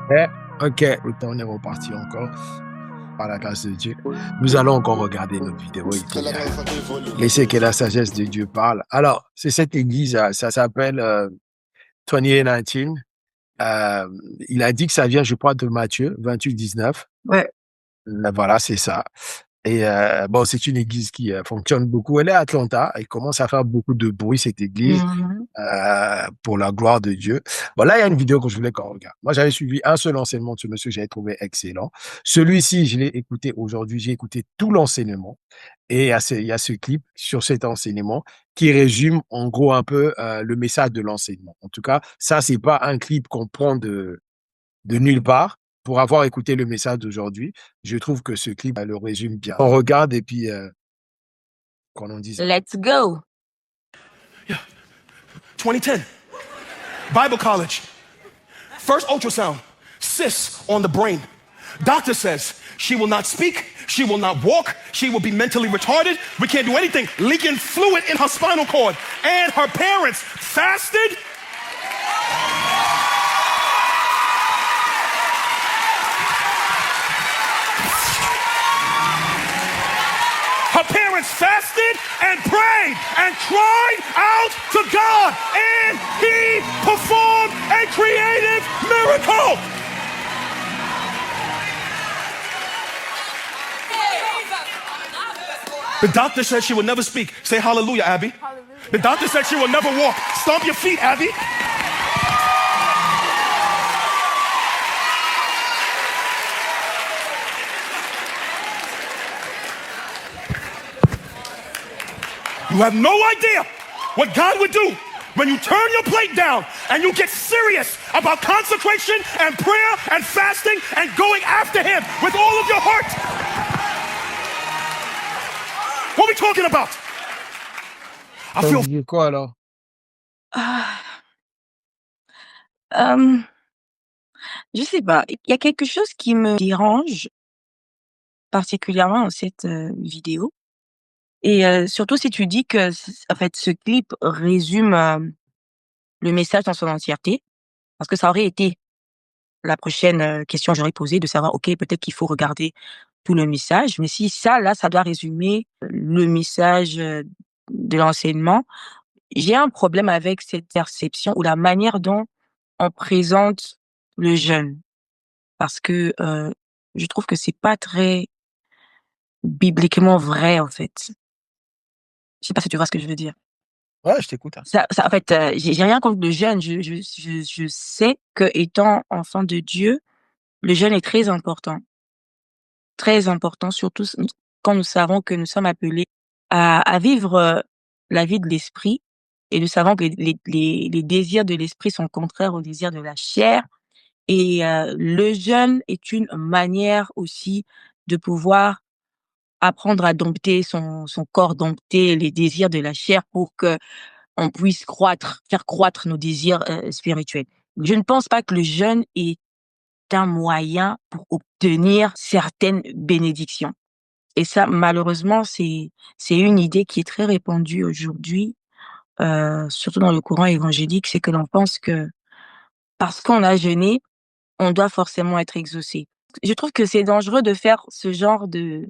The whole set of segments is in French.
Eh, ok, le temps est reparti encore. Par la grâce de Dieu. Nous allons encore regarder notre vidéo et puis laisser que la sagesse de Dieu parle. Alors, c'est cette église, ça s'appelle 2819. Il a dit que ça vient, je crois, de Matthieu 28-19. Ouais. Voilà, c'est ça. Et bon, c'est une église qui fonctionne beaucoup. Elle est à Atlanta. Elle commence à faire beaucoup de bruit, cette église, pour la gloire de Dieu. Bon, là, il y a une vidéo que je voulais qu'on regarde. Moi, j'avais suivi un seul enseignement de ce monsieur que j'avais trouvé excellent. Celui-ci, je l'ai écouté aujourd'hui. J'ai écouté tout l'enseignement. Et il y a ce clip sur cet enseignement qui résume en gros un peu le message de l'enseignement. En tout cas, ça, c'est pas un clip qu'on prend de nulle part. Pour avoir écouté le message d'aujourd'hui, je trouve que ce clip le résume bien. On regarde et puis qu'on en dise. Let's go. Yeah. 2010. Bible college. First ultrasound. Cysts on the brain. Doctor says she will not speak, she will not walk, she will be mentally retarded. We can't do anything. Leaking fluid in her spinal cord. And her parents fasted. Her parents fasted and prayed and cried out to God, and He performed a creative miracle. The doctor said she would never speak. Say hallelujah, Abby. Hallelujah. The doctor said she will never walk. Stomp your feet, Abby. You have no idea what God would do when you turn your plate down and you get serious about consecration and prayer and fasting and going after Him with all of your heart. What are we talking about? I feel. Donc, quoi alors? Ah, je sais pas. Il y a quelque chose qui me dérange particulièrement dans cette vidéo. Et surtout si tu dis que, en fait, ce clip résume le message dans son entièreté, parce que ça aurait été la prochaine question que j'aurais posée, de savoir, ok, peut-être qu'il faut regarder tout le message, mais si ça, là, ça doit résumer le message de l'enseignement, j'ai un problème avec cette perception ou la manière dont on présente le jeûne, parce que je trouve que c'est pas très bibliquement vrai, en fait. Je sais pas si tu vois ce que je veux dire? Ouais, je t'écoute. Hein. En fait, j'ai rien contre le jeûne. Je sais qu'étant enfant de Dieu, le jeûne est très important, surtout quand nous savons que nous sommes appelés à vivre la vie de l'esprit, et nous savons que les désirs de l'esprit sont contraires aux désirs de la chair. Et le jeûne est une manière aussi de pouvoir apprendre à dompter son corps, dompter les désirs de la chair pour qu'on puisse faire croître nos désirs spirituels. Je ne pense pas que le jeûne est un moyen pour obtenir certaines bénédictions. Et ça, malheureusement, c'est une idée qui est très répandue aujourd'hui, surtout dans le courant évangélique, c'est que l'on pense que parce qu'on a jeûné, on doit forcément être exaucé. Je trouve que c'est dangereux de faire ce genre de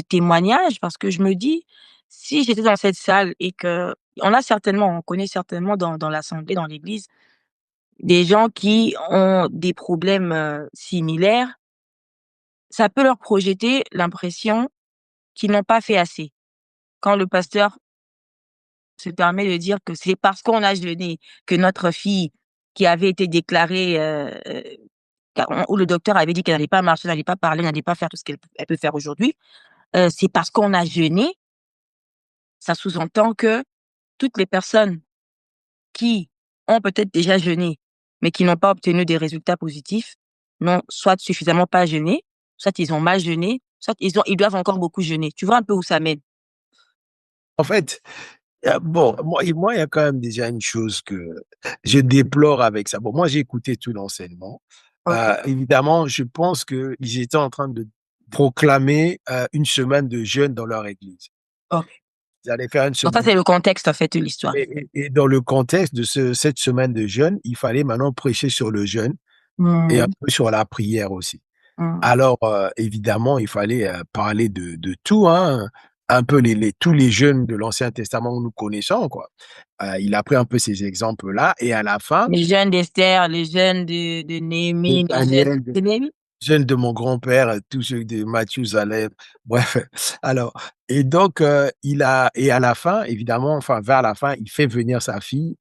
témoignage, parce que je me dis, si j'étais dans cette salle et on connaît certainement dans l'assemblée, dans l'église, des gens qui ont des problèmes similaires, ça peut leur projeter l'impression qu'ils n'ont pas fait assez. Quand le pasteur se permet de dire que c'est parce qu'on a jeûné que notre fille qui avait été déclarée, où le docteur avait dit qu'elle n'allait pas marcher, n'allait pas parler, n'allait pas faire tout ce qu'elle peut faire aujourd'hui, c'est parce qu'on a jeûné. Ça sous-entend que toutes les personnes qui ont peut-être déjà jeûné, mais qui n'ont pas obtenu des résultats positifs, n'ont soit suffisamment pas jeûné, soit ils ont mal jeûné, soit ils doivent encore beaucoup jeûner. Tu vois un peu où ça mène? En fait, bon, moi, il y a quand même déjà une chose que je déplore avec ça. Bon, moi, j'ai écouté tout l'enseignement. OK. Évidemment, je pense qu'ils étaient en train de proclamer une semaine de jeûne dans leur église. OK. Ils allaient faire une Donc ça, semaine. c'est le contexte, en fait, de l'histoire. Et dans le contexte de cette semaine de jeûne, il fallait maintenant prêcher sur le jeûne et un Mmh. peu sur la prière aussi. Mmh. Alors, évidemment, il fallait, parler de tout, hein, un peu tous les jeûnes de l'Ancien Testament que nous connaissons, quoi. Il a pris un peu ces exemples-là et à la fin, Les jeunes d'Esther, les jeunes de de Néhémie, les jeunes Daniel, de Néhémie? jeûne de mon grand-père, tous ceux de Mathusalem, bref. Alors et donc, et à la fin, évidemment, enfin, vers la fin, il fait venir sa fille,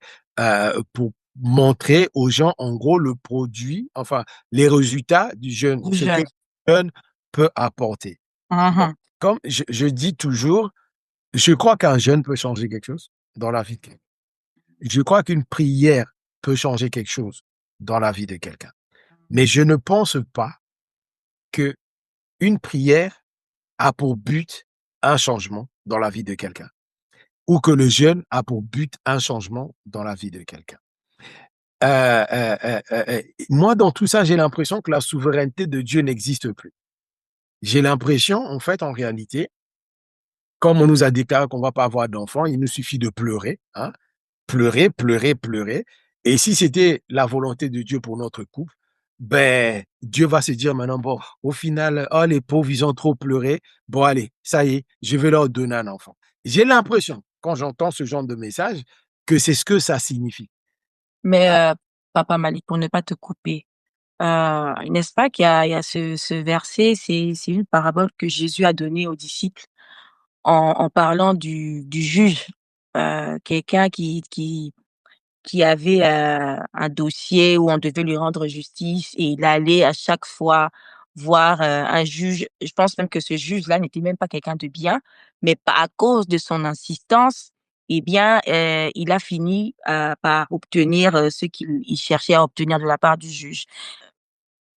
pour montrer aux gens, en gros, le produit, enfin, les résultats du jeûne, Du ce que jeune. le jeûne peut apporter. Donc, Mmh. comme je dis toujours, je crois qu'un jeûne peut changer quelque chose dans la vie de quelqu'un. Je crois qu'une prière peut changer quelque chose dans la vie de quelqu'un. Mais je ne pense pas que une prière a pour but un changement dans la vie de quelqu'un ou que le jeûne a pour but un changement dans la vie de quelqu'un. Moi, dans tout ça, j'ai l'impression que la souveraineté de Dieu n'existe plus. J'ai l'impression, en fait, en réalité, comme on nous a déclaré qu'on va pas avoir d'enfants, il nous suffit de pleurer, hein, pleurer, pleurer, pleurer. Et si c'était la volonté de Dieu pour notre couple, ben, Dieu va se dire maintenant, bon, au final, oh, les pauvres, ils ont trop pleuré. Bon, allez, ça y est, je vais leur donner un enfant. J'ai l'impression, quand j'entends ce genre de message, que c'est ce que ça signifie. Mais, papa Malik, pour ne pas te couper, n'est-ce pas qu'il y a ce verset, c'est une parabole que Jésus a donnée aux disciples en parlant du juge, quelqu'un qui avait, un dossier où on devait lui rendre justice et il allait à chaque fois voir, un juge. Je pense même que ce juge-là n'était même pas quelqu'un de bien, mais à cause de son insistance, eh bien, il a fini, par obtenir, ce qu'il cherchait à obtenir de la part du juge.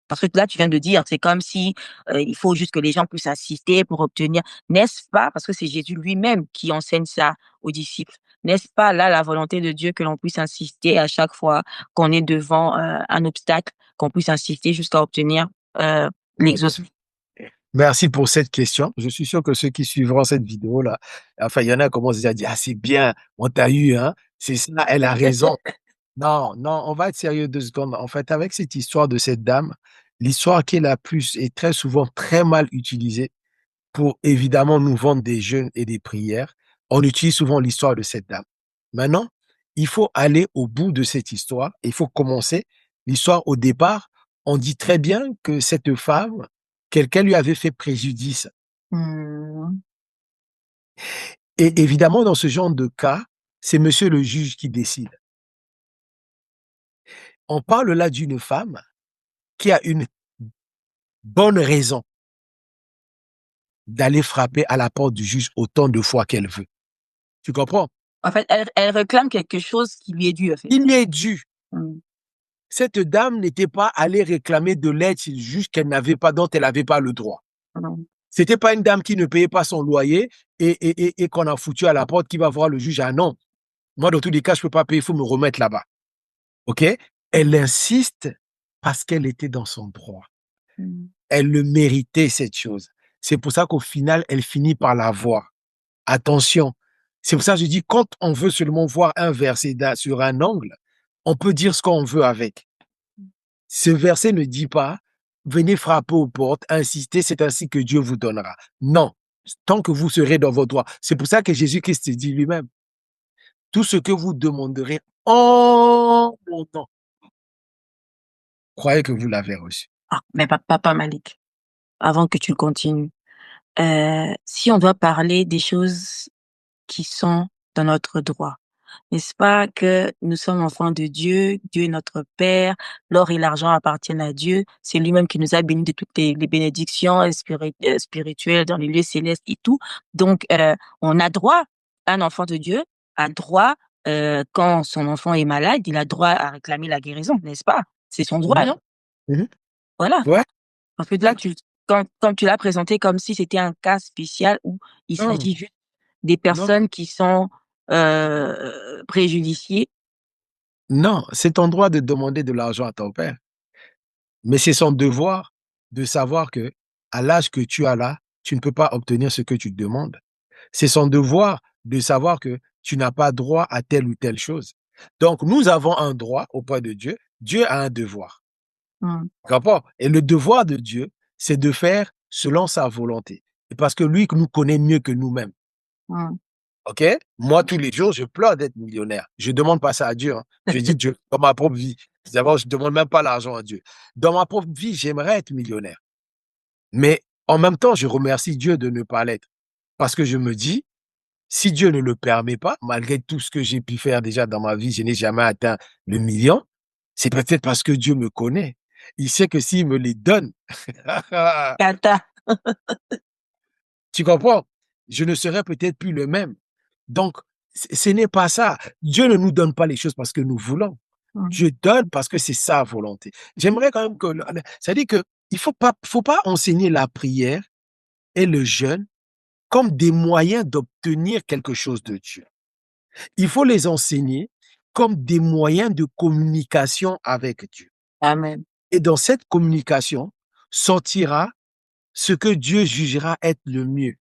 Parce que là, tu viens de dire, c'est comme si, il faut juste que les gens puissent assister pour obtenir, n'est-ce pas? Parce que c'est Jésus lui-même qui enseigne ça aux disciples. N'est-ce pas là la volonté de Dieu que l'on puisse insister à chaque fois qu'on est devant, un obstacle, qu'on puisse insister jusqu'à obtenir, l'exaucement? Merci pour cette question. Je suis sûr que ceux qui suivront cette vidéo-là, enfin, il y en a qui commencent à dire, ah, c'est bien, on t'a eu, hein, c'est ça, elle a raison. Non, non, on va être sérieux 2 secondes. En fait, avec cette histoire de cette dame, l'histoire qui est la plus est très souvent très mal utilisée pour évidemment nous vendre des jeûnes et des prières. On utilise souvent l'histoire de cette dame. Maintenant, il faut aller au bout de cette histoire. Il faut commencer l'histoire au départ. On dit très bien que cette femme, quelqu'un lui avait fait préjudice. Mmh. Et évidemment, dans ce genre de cas, c'est monsieur le juge qui décide. On parle là d'une femme qui a une bonne raison d'aller frapper à la porte du juge autant de fois qu'elle veut. Tu comprends? En fait, elle réclame quelque chose qui lui est dû, en fait. Il lui est dû. Mmh. Cette dame n'était pas allée réclamer de l'aide chez le juge qu'elle n'avait pas, dont elle n'avait pas le droit. Mmh. C'était pas une dame qui ne payait pas son loyer et qu'on a foutu à la porte qui va voir le juge. Ah non, moi, dans tous les cas, je peux pas payer, il faut me remettre là-bas. OK? Elle insiste parce qu'elle était dans son droit. Mmh. Elle le méritait, cette chose. C'est pour ça qu'au final, elle finit par l'avoir. Attention. C'est pour ça que je dis, quand on veut seulement voir un verset sur un angle, on peut dire ce qu'on veut avec. Ce verset ne dit pas, venez frapper aux portes, insistez, c'est ainsi que Dieu vous donnera. Non. Tant que vous serez dans vos droits. C'est pour ça que Jésus-Christ dit lui-même, tout ce que vous demanderez en mon nom, croyez que vous l'avez reçu. Ah, mais papa Malik, avant que tu continues, si on doit parler des choses qui sont dans notre droit. N'est-ce pas que nous sommes enfants de Dieu, Dieu est notre Père, l'or et l'argent appartiennent à Dieu, c'est lui-même qui nous a bénis de toutes les bénédictions spirituelles dans les lieux célestes et tout. Donc, on a droit, un enfant de Dieu a droit, quand son enfant est malade, il a droit à réclamer la guérison, n'est-ce pas? C'est son droit, Mhm. non? Mhm. Voilà. Ouais. Parce que là, comme tu l'as présenté comme si c'était un cas spécial où il Non, s'agit juste des non, personnes qui sont, préjudiciées. non, c'est ton droit de demander de l'argent à ton père. Mais c'est son devoir de savoir que, à l'âge que tu as là, tu ne peux pas obtenir ce que tu demandes. C'est son devoir de savoir que tu n'as pas droit à telle ou telle chose. Donc, nous avons un droit auprès de Dieu. Dieu a un devoir. Mm. Tu comprends? Et le devoir de Dieu, c'est de faire selon sa volonté. Et parce que lui nous connaît mieux que nous-mêmes. Mm. OK? Moi, tous les jours, je pleure d'être millionnaire. Je demande pas ça à Dieu, hein. Je dis Dieu, dans ma propre vie. D'abord, je demande même pas l'argent à Dieu. Dans ma propre vie, j'aimerais être millionnaire. Mais en même temps, je remercie Dieu de ne pas l'être. Parce que je me dis, si Dieu ne le permet pas, malgré tout ce que j'ai pu faire déjà dans ma vie, je n'ai jamais atteint le million. C'est peut-être parce que Dieu me connaît. Il sait que s'il me les donne, Kata. tu comprends? Je ne serai peut-être plus le même. Donc, ce n'est pas ça. Dieu ne nous donne pas les choses parce que nous voulons. Mm. Dieu donne parce que c'est sa volonté. J'aimerais quand même que, ça dit que il faut pas enseigner la prière et le jeûne comme des moyens d'obtenir quelque chose de Dieu. Il faut les enseigner comme des moyens de communication avec Dieu. Amen. Et dans cette communication sortira ce que Dieu jugera être le mieux.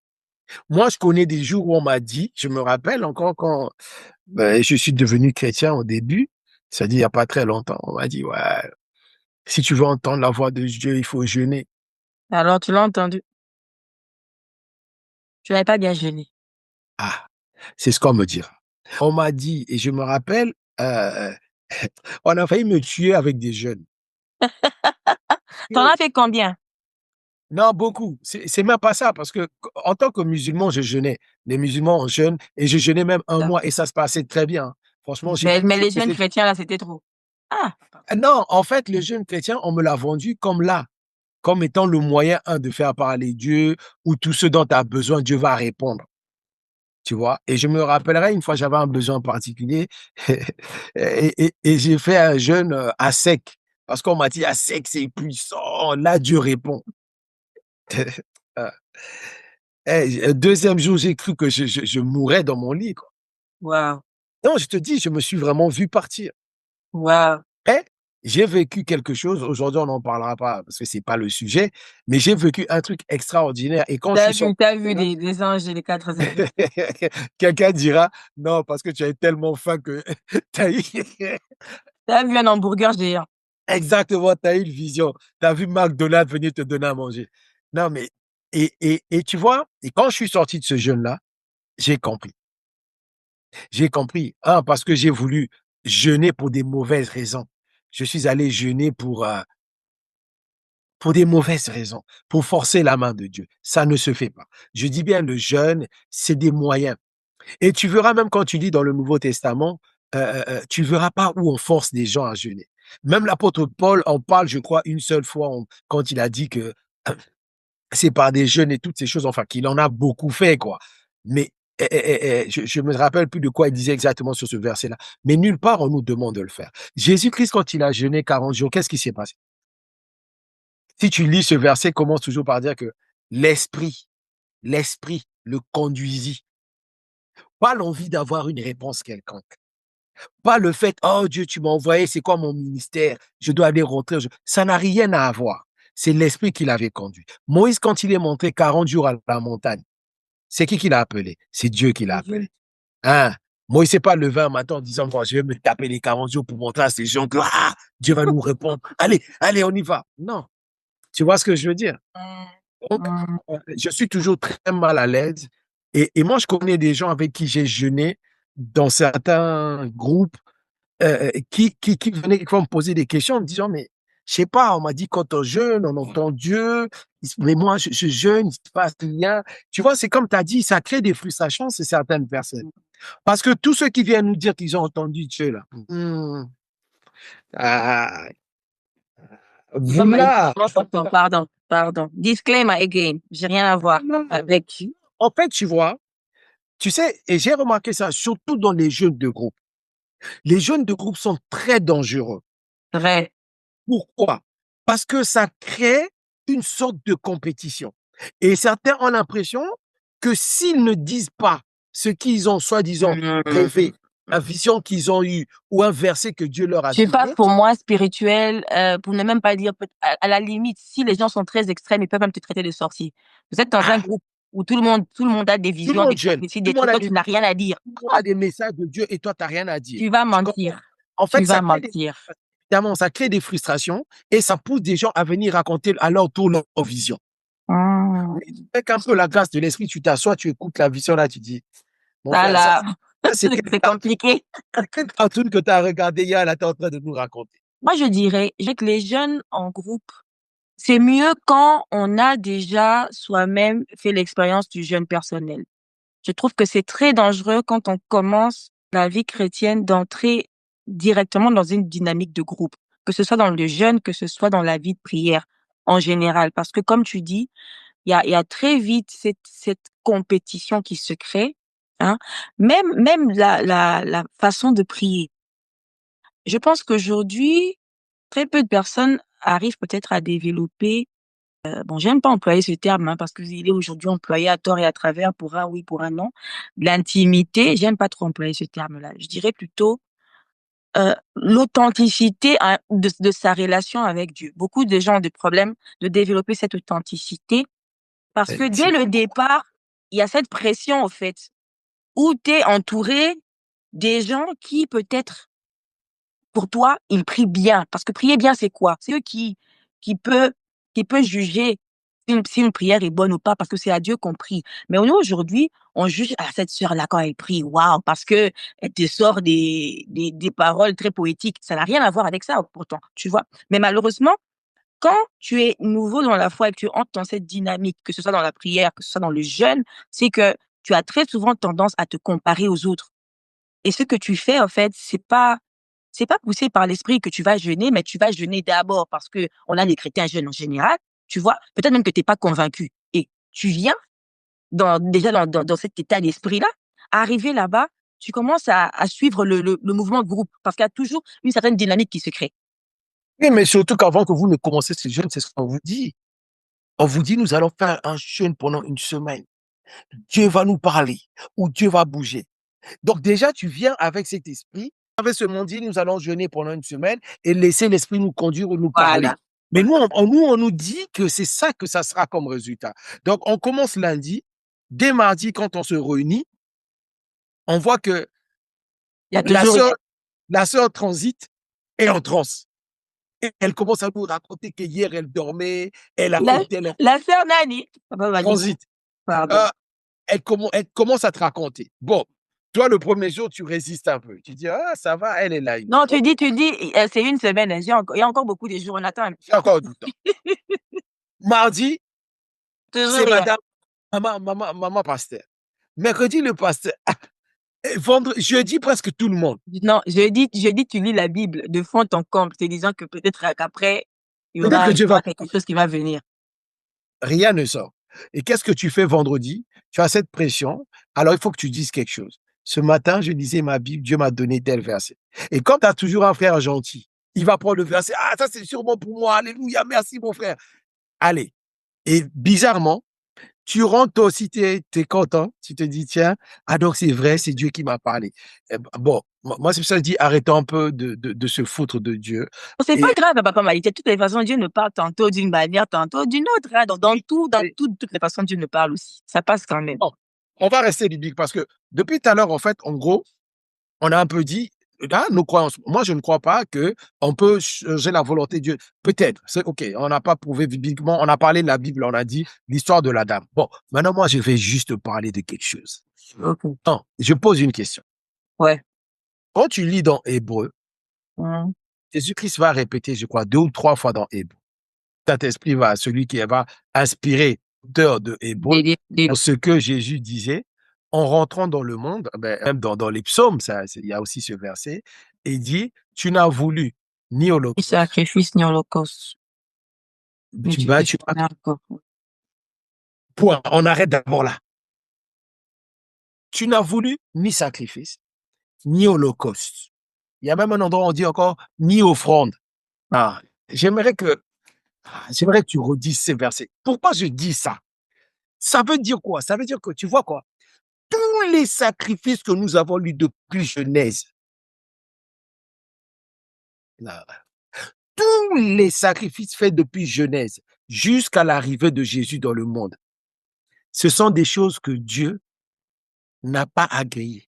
Moi, je connais des jours où on m'a dit, je me rappelle encore quand je suis devenu chrétien au début, c'est-à-dire il n'y a pas très longtemps, on m'a dit, ouais, si tu veux entendre la voix de Dieu, il faut jeûner. Alors, tu l'as entendu. Tu n'avais pas bien jeûné. Ah, c'est ce qu'on me dira. On m'a dit, et je me rappelle, on a failli me tuer avec des jeûnes. T'en as fait combien? Non, beaucoup. C'est même pas ça, parce que en tant que musulman, je jeûnais. Les musulmans, on jeûne, et je jeûnais même un mois, et ça se passait très bien. Franchement, Mais les jeunes chrétiens, là, c'était trop. Ah, non, en fait, le jeûne chrétien, on me l'a vendu comme là, comme étant le moyen, de faire parler Dieu, ou tout ce dont tu as besoin, Dieu va répondre. Tu vois? Et je me rappellerai, une fois, j'avais un besoin particulier, et j'ai fait un jeûne à sec, parce qu'on m'a dit, à sec, c'est puissant, là, Dieu répond. Euh, deuxième jour, j'ai cru que je mourrais dans mon lit, quoi. waouh, Non, je te dis, je me suis vraiment vu partir. waouh. Et j'ai vécu quelque chose, aujourd'hui, on n'en parlera pas parce que c'est pas le sujet, mais j'ai vécu un truc extraordinaire. Et quand je suis sorti, T'as vu les anges et les 4 étoiles. quelqu'un dira, non, parce que tu as tellement faim que tu as eu, T'as vu un hamburger géant. exactement, tu as eu une vision. Tu as vu McDonald's venir te donner à manger. Non, mais, et tu vois, et quand je suis sorti de ce jeûne-là, j'ai compris. J'ai compris. Un, parce que j'ai voulu jeûner pour des mauvaises raisons. Je suis allé jeûner pour des mauvaises raisons, pour forcer la main de Dieu. Ça ne se fait pas. Je dis bien le jeûne, c'est des moyens. Et tu verras même quand tu lis dans le Nouveau Testament, tu verras pas où on force des gens à jeûner. Même l'apôtre Paul en parle, je crois, une seule fois quand il a dit que c'est par des jeûnes et toutes ces choses, enfin, qu'il en a beaucoup fait, quoi. Mais je me rappelle plus de quoi il disait exactement sur ce verset-là. Mais nulle part on nous demande de le faire. Jésus-Christ, quand il a jeûné 40 jours, qu'est-ce qui s'est passé? Si tu lis ce verset, commence toujours par dire que l'esprit, l'esprit le conduisit. Pas l'envie d'avoir une réponse quelconque. Pas le fait, oh Dieu, tu m'as envoyé, c'est quoi mon ministère? Je dois aller rentrer. Ça n'a rien à voir. C'est l'esprit qui l'avait conduit. Moïse, quand il est monté 40 jours à la montagne, c'est qui l'a appelé? C'est Dieu qui l'a appelé. Hein? Moïse s'est pas levé un matin en disant, bon, je vais me taper les 40 jours pour montrer à ces gens que Dieu va nous répondre. Allez, allez, on y va. Non. Tu vois ce que je veux dire? Donc, je suis toujours très mal à l'aise. Et moi, je connais des gens avec qui j'ai jeûné dans certains groupes qui venaient, qui vont me poser des questions en me disant, mais je sais pas, on m'a dit quand on jeûne, on entend Dieu, mais moi, je jeûne, il se passe rien. Tu vois, c'est comme tu as dit, ça crée des frustrations chez certaines personnes. Parce que tous ceux qui viennent nous dire qu'ils ont entendu Dieu, là, ah, vous là, Pardon. Disclaimer again. J'ai rien à voir avec. en fait, tu vois, tu sais, et j'ai remarqué ça, surtout dans les jeunes de groupe. Les jeunes de groupe sont très dangereux. Vrai. Pourquoi? Parce que ça crée une sorte de compétition. Et certains ont l'impression que s'ils ne disent pas ce qu'ils ont soi-disant rêvé, la vision qu'ils ont eue ou un verset que Dieu leur a Je sais pas, donné, pour moi, spirituel, pour ne même pas dire, à la limite, si les gens sont très extrêmes, ils peuvent même te traiter de sorcier. Vous êtes dans un groupe où tout le monde a des tout le visions, monde des jeûne, prophéties, tout des le monde trucs, a toi, tu n'as rien à dire. des messages de Dieu et toi, tu n'as rien à dire. Tu vas Tu comprends? mentir. En Tu fait, ça vas crée des mentir. évidemment, ça crée des frustrations et ça pousse des gens à venir raconter à leur tour leur vision. Ah. Avec un peu la grâce de l'esprit, tu t'assois, tu écoutes la vision là, tu dis, mon Ça frère, ça, là, c'est quel c'est compliqué. cartoon que tu as regardé hier, là, tu es en train de nous raconter. Moi, je dirais que les jeunes en groupe, c'est mieux quand on a déjà soi-même fait l'expérience du jeûne personnel. Je trouve que c'est très dangereux quand on commence la vie chrétienne d'entrer directement dans une dynamique de groupe, que ce soit dans le jeûne, que ce soit dans la vie de prière en général. Parce que comme tu dis, il y a très vite cette compétition qui se crée, hein. Même la façon de prier. Je pense qu'aujourd'hui, très peu de personnes arrivent peut-être à développer, bon, j'aime pas employer ce terme, hein, parce qu'il est aujourd'hui employé à tort et à travers pour un oui, pour un non. L'intimité, j'aime pas trop employer ce terme-là. Je dirais plutôt, l'authenticité, hein, de sa relation avec Dieu. Beaucoup de gens ont des problèmes de développer cette authenticité parce que dès le départ, il y a cette pression, au fait, où tu es entouré des gens qui peut-être pour toi, ils prient bien. Parce que prier bien, c'est quoi? C'est eux qui peut qui peut juger si une prière est bonne ou pas, parce que c'est à Dieu qu'on prie. Mais nous, aujourd'hui, on juge: «Ah, cette sœur-là, quand elle prie, waouh, parce que elle te sort des paroles très poétiques». Ça n'a rien à voir avec ça, pourtant, tu vois? Mais malheureusement, quand tu es nouveau dans la foi et que tu entres dans cette dynamique, que ce soit dans la prière, que ce soit dans le jeûne, c'est que tu as très souvent tendance à te comparer aux autres. Et ce que tu fais, en fait, c'est pas poussé par l'esprit que tu vas jeûner, mais tu vas jeûner d'abord parce que on a les chrétiens jeûnent en général, tu vois? Peut-être même que tu es pas convaincu et tu viens déjà dans cet état d'esprit-là. Arrivé là-bas, tu commences à suivre le mouvement de groupe parce qu'il y a toujours une certaine dynamique qui se crée. Oui, mais surtout qu'avant que vous ne commenciez ce jeûne, c'est ce qu'on vous dit. On vous dit, nous allons faire un jeûne pendant une semaine. Dieu va nous parler ou Dieu va bouger. Donc déjà, tu viens avec cet esprit, avec ce monde dit, nous allons jeûner pendant une semaine et laisser l'esprit nous conduire ou nous parler. Voilà. Mais nous, on nous dit que c'est ça que ça sera comme résultat. Donc, on commence lundi. Dès mardi, quand on se réunit, on voit que Il y a la toujours sœur, la sœur transite et en transe. Et elle commence à nous raconter que hier, elle dormait, elle a la fait tel la sœur Nani, papa m'a dit transit. pardon. Euh, elle commence à te raconter. Bon, toi, le premier jour, tu résistes un peu. Tu dis, ah, ça va, elle est là. Non, tu dis, c'est une semaine, hein, il y a encore beaucoup de jours, on attend un J'ai encore du temps. Mardi, toujours c'est rien. madame, maman pasteur. Mercredi, le pasteur. Vendredi, jeudi, presque tout le monde. Non, jeudi, tu lis la Bible de fond en comble, te disant que peut-être qu'après, Peut-être que il Dieu y va. aura quelque chose qui va venir. Rien ne sort. Et qu'est-ce que tu fais vendredi? Tu as cette pression. Alors, il faut que tu dises quelque chose. Ce matin, je lisais ma Bible, Dieu m'a donné tel verset. Et comme tu as toujours un frère gentil, il va prendre le verset. Ah, ça, c'est sûrement pour moi. Alléluia. Merci, mon frère. Allez. Et bizarrement, tu rentres toi aussi, tu es content. Tu te dis, tiens, ah donc c'est vrai, c'est Dieu qui m'a parlé. Bon, moi, c'est pour ça que je dis, arrêtons un peu de se foutre de Dieu. C'est pas Et, grave, papa m'a dit, de toutes les façons, Dieu ne parle tantôt d'une manière, tantôt d'une autre, hein. et Toutes les façons, Dieu ne parle aussi. Ça passe quand même. bon, on va rester biblique parce que depuis tout à l'heure, en fait, en gros, on a un peu dit, ah, nos croyances. Moi, je ne crois pas que on peut changer la volonté de Dieu. Peut-être, c'est OK. On n'a pas prouvé bibliquement. On a parlé de la Bible, on a dit l'histoire de la dame. Bon, maintenant, moi, je vais juste parler de quelque chose. OK. Non, je pose une question. Ouais. Quand tu lis dans Hébreu, Mmh. Jésus-Christ va répéter, je crois, 2 ou 3 fois dans Hébreu. Saint-Esprit va, celui qui va inspirer l'auteur de Hébreu, Des dans ce que Jésus disait, en rentrant dans le monde, ben, même dans les psaumes, il y a aussi ce verset, et il dit, tu n'as voulu ni ni holocauste, sacrifice, ni holocauste, mais tu t'es tu as, tourné encore. point, on arrête d'abord là. Tu n'as voulu ni sacrifice, ni holocauste. Il y a même un endroit où on dit encore, ni offrande. Ah, j'aimerais que, j'aimerais que tu redises ces versets. Pourquoi je dis ça? Ça veut dire quoi? Ça veut dire que tu vois quoi? Tous les sacrifices que nous avons lus depuis Genèse, là, tous les sacrifices faits depuis Genèse jusqu'à l'arrivée de Jésus dans le monde, ce sont des choses que Dieu n'a pas agréées.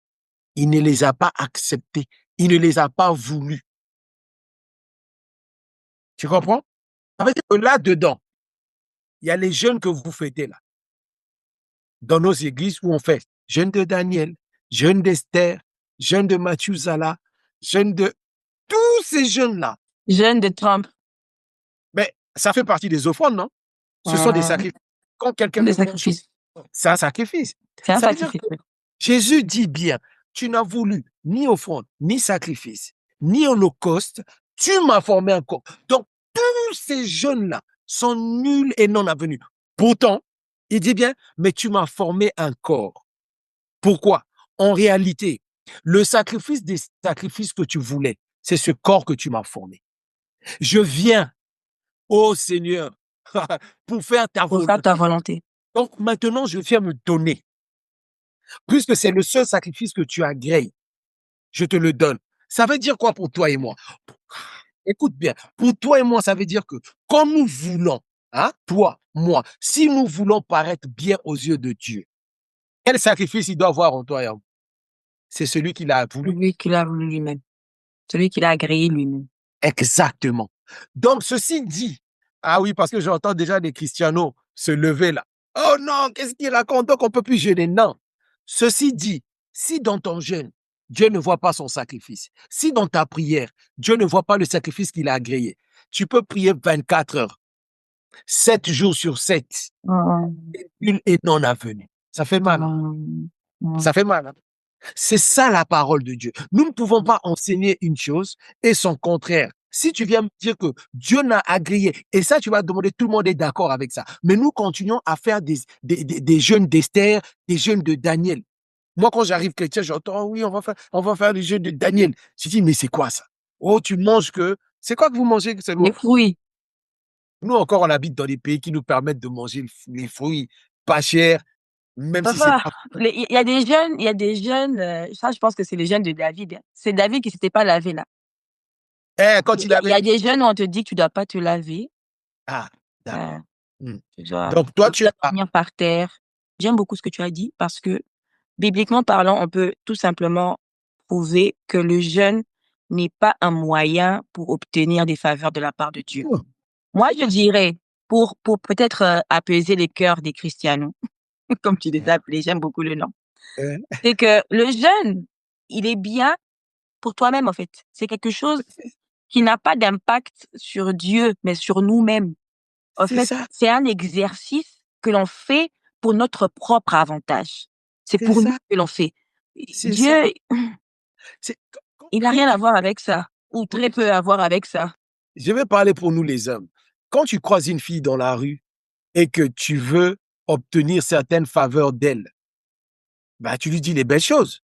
Il ne les a pas acceptées. Il ne les a pas voulues. Tu comprends? Ça veut dire que là-dedans, il y a les jeûnes que vous fêtez là, dans nos églises où on fait jeûne de Daniel, jeûne d'Esther, jeûne de Mathusala, jeûne de tous ces jeûnes-là. Jeûne de Trump. Mais ça fait partie des offrandes, non? Ce sont des sacrifices. Quand quelqu'un Des fait quelque chose, sacrifices. c'est un sacrifice. C'est un Ça veut dire sacrifice. que Jésus dit bien, tu n'as voulu ni offrande, ni sacrifice, ni holocauste, tu m'as formé un corps. Donc, tous ces jeûnes-là sont nuls et non avenus. Pourtant, il dit bien, mais tu m'as formé un corps. Pourquoi? En réalité, le sacrifice des sacrifices que tu voulais, c'est ce corps que tu m'as formé. Je viens, ô Seigneur, pour faire ta Pour faire volonté. ta volonté. Donc maintenant, je viens me donner. Puisque c'est le seul sacrifice que tu agrées, je te le donne. Ça veut dire quoi pour toi et moi? Écoute bien, pour toi et moi, ça veut dire que quand nous voulons, hein, toi, moi, si nous voulons paraître bien aux yeux de Dieu, quel sacrifice il doit avoir en toi et en moi? C'est celui qu'il a voulu. Celui qu'il a voulu lui-même. Celui qu'il a agréé lui-même. Exactement. Donc, ceci dit, ah oui, parce que j'entends déjà des Cristianos se lever là. Oh non, qu'est-ce qu'il raconte? Donc, on ne peut plus jeûner. Non. Ceci dit, si dans ton jeûne, Dieu ne voit pas son sacrifice, si dans ta prière, Dieu ne voit pas le sacrifice qu'il a agréé, tu peux prier 24 heures, 7 jours sur 7, nul et non avenu. Ça fait mal. Ça fait mal. Hein? C'est ça la parole de Dieu. Nous ne pouvons pas enseigner une chose et son contraire. Si tu viens me dire que Dieu n'a agréé, et ça, tu vas demander, tout le monde est d'accord avec ça. Mais nous continuons à faire des jeûnes d'Esther, des jeûnes de Daniel. Moi, quand j'arrive chrétien, j'entends, oh oui, on va faire des jeûnes de Daniel. Je dis, mais c'est quoi ça? Oh, tu manges que. C'est quoi que vous mangez? Les fruits. Nous encore, on habite dans des pays qui nous permettent de manger les fruits pas chers, même si c'est Papa, pas. il y a des jeunes, ça je pense que c'est les jeunes de David. Hein. C'est David qui s'était pas lavé là. Quand il Il y a avait. des jeunes où on te dit que tu dois pas te laver. Ah, d'accord. Tu dois Donc, toi, tu as. dormir par terre. J'aime beaucoup ce que tu as dit parce que, bibliquement parlant, on peut tout simplement prouver que le jeûne n'est pas un moyen pour obtenir des faveurs de la part de Dieu. Moi, je dirais, pour peut-être apaiser les cœurs des Christianos, comme tu les as appelés, j'aime beaucoup le nom, c'est que le jeûne, il est bien pour toi-même, en fait. C'est quelque chose qui n'a pas d'impact sur Dieu, mais sur nous-mêmes. En fait, c'est un exercice que l'on fait pour notre propre avantage. C'est pour nous que l'on fait. Dieu, il n'a rien à voir avec ça, ou très peu à voir avec ça. Je vais parler pour nous les hommes. Quand tu croises une fille dans la rue et que tu veux obtenir certaines faveurs d'elle, bah, tu lui dis les belles choses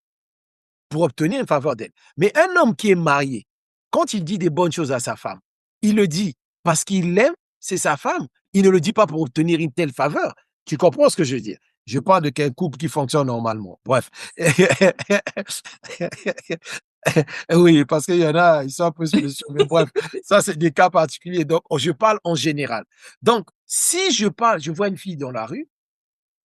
pour obtenir une faveur d'elle. Mais un homme qui est marié, quand il dit des bonnes choses à sa femme, il le dit parce qu'il l'aime, c'est sa femme. Il ne le dit pas pour obtenir une telle faveur. Tu comprends ce que je veux dire? Je parle de quel couple qui fonctionne normalement. Bref. Oui, parce qu'il y en a, ils sont un peu spéciaux. Mais bref, ça, c'est des cas particuliers. Donc, je parle en général. Donc, si je vois une fille dans la rue,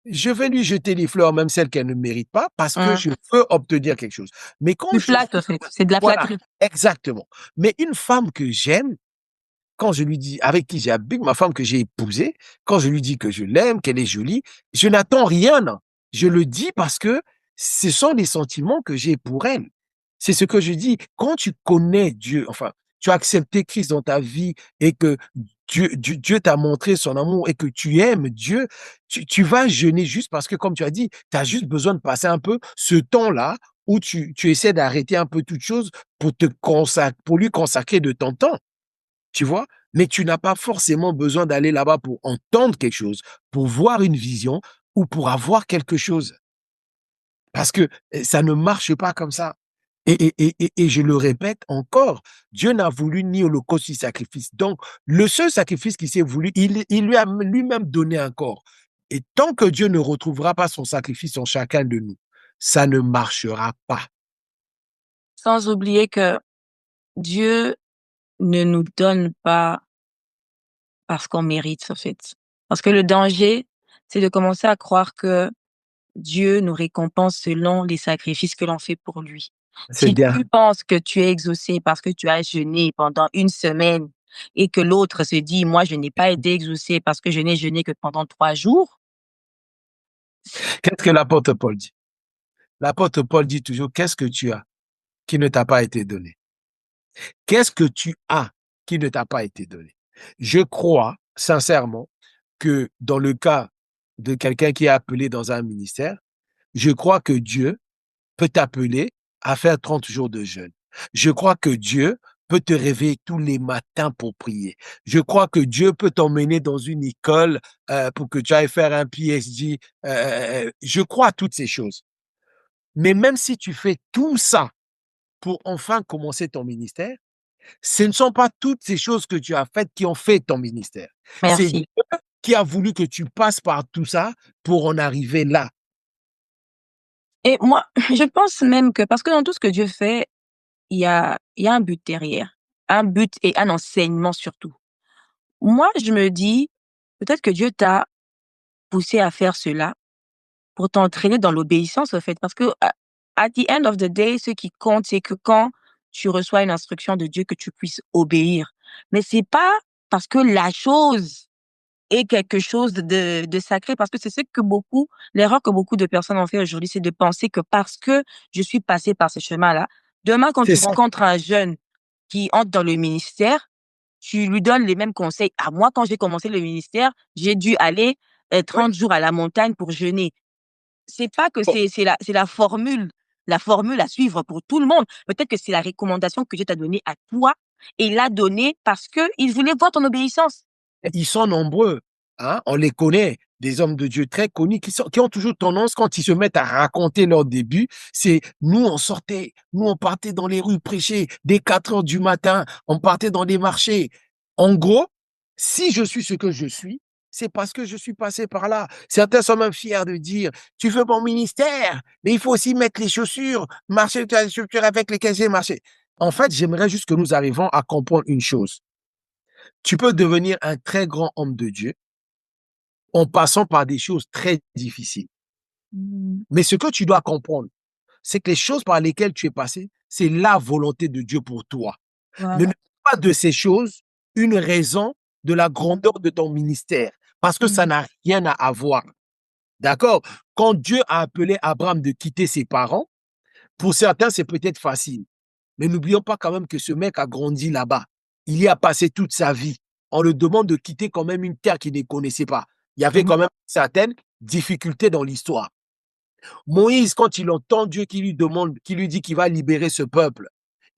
je vais lui jeter les fleurs, même celles qu'elle ne mérite pas, parce que je veux obtenir quelque chose. Mais quand tu flattes, en fait. C'est de la flatterie. Exactement. Mais une femme que j'aime, quand je lui dis, avec qui j'habite, ma femme que j'ai épousée, quand je lui dis que je l'aime, qu'elle est jolie, je n'attends rien. Non. Je le dis parce que ce sont des sentiments que j'ai pour elle. C'est ce que je dis. Quand tu connais Dieu, enfin, tu as accepté Christ dans ta vie et que Dieu t'a montré son amour et que tu aimes Dieu, tu vas jeûner juste parce que, comme tu as dit, tu as juste besoin de passer un peu ce temps-là où tu essaies d'arrêter un peu toute chose pour lui consacrer de ton temps. Tu vois? Mais tu n'as pas forcément besoin d'aller là-bas pour entendre quelque chose, pour voir une vision ou pour avoir quelque chose. Parce que ça ne marche pas comme ça. Et je le répète encore, Dieu n'a voulu ni holocauste ni sacrifice. Donc, le seul sacrifice qui s'est voulu, il lui a lui-même donné un corps. Et tant que Dieu ne retrouvera pas son sacrifice en chacun de nous, ça ne marchera pas. Sans oublier que Dieu ne nous donne pas parce qu'on mérite, en fait. Parce que le danger, c'est de commencer à croire que Dieu nous récompense selon les sacrifices que l'on fait pour lui. Si tu penses que tu es exaucé parce que tu as jeûné pendant une semaine et que l'autre se dit, moi, je n'ai pas été exaucé parce que je n'ai jeûné que pendant 3 jours. Qu'est-ce que l'apôtre Paul dit? L'apôtre Paul dit toujours, qu'est-ce que tu as qui ne t'a pas été donné? Qu'est-ce que tu as qui ne t'a pas été donné? Je crois sincèrement que dans le cas de quelqu'un qui est appelé dans un ministère, je crois que Dieu peut t'appeler à faire 30 jours de jeûne. Je crois que Dieu peut te réveiller tous les matins pour prier. Je crois que Dieu peut t'emmener dans une école pour que tu ailles faire un PhD. Je crois à toutes ces choses. Mais même si tu fais tout ça pour enfin commencer ton ministère, ce ne sont pas toutes ces choses que tu as faites qui ont fait ton ministère. C'est Merci. Dieu qui a voulu que tu passes par tout ça pour en arriver là. Et moi, je pense même que parce que dans tout ce que Dieu fait, il y a un but derrière, un but et un enseignement surtout. Moi, je me dis, peut-être que Dieu t'a poussé à faire cela pour t'entraîner dans l'obéissance, au fait. Parce que, at the end of the day, ce qui compte, c'est que quand tu reçois une instruction de Dieu, que tu puisses obéir. Mais c'est pas parce que la chose est quelque chose de sacré, parce que c'est ce que l'erreur que beaucoup de personnes ont fait aujourd'hui, c'est de penser que parce que je suis passé par ce chemin-là, demain, quand C'est tu ça. rencontres un jeune qui entre dans le ministère, tu lui donnes les mêmes conseils. À moi, quand j'ai commencé le ministère, j'ai dû aller Ouais. 30 jours à la montagne pour jeûner. C'est pas que Bon, c'est la formule à suivre pour tout le monde. Peut-être que c'est la recommandation que Dieu t'a donnée à toi et il l'a donnée parce que il voulait voir ton obéissance. ils sont nombreux, hein, on les connaît, des hommes de Dieu très connus qui ont toujours tendance, quand ils se mettent à raconter leur début, c'est nous on partait dans les rues prêcher dès 4 heures du matin, on partait dans les marchés. En gros, si je suis ce que je suis, c'est parce que je suis passé par là. Certains sont même fiers de dire, tu veux mon ministère, mais il faut aussi mettre les chaussures, marcher avec les chaussures avec lesquelles j'ai marché. En fait, j'aimerais juste que nous arrivions à comprendre une chose. Tu peux devenir un très grand homme de Dieu en passant par des choses très difficiles. Mmh. Mais ce que tu dois comprendre, c'est que les choses par lesquelles tu es passé, c'est la volonté de Dieu pour toi. Ne Voilà. fais pas de ces choses une raison de la grandeur de ton ministère, parce que ça Mmh. n'a rien à voir. D'accord? Quand Dieu a appelé Abraham de quitter ses parents, pour certains, c'est peut-être facile. Mais n'oublions pas quand même que ce mec a grandi là-bas. Il y a passé toute sa vie. On le demande de quitter quand même une terre qu'il ne connaissait pas. Il y avait Mmh. quand même certaines difficultés dans l'histoire. Moïse, quand il entend Dieu qui lui demande, qui lui dit qu'il va libérer ce peuple,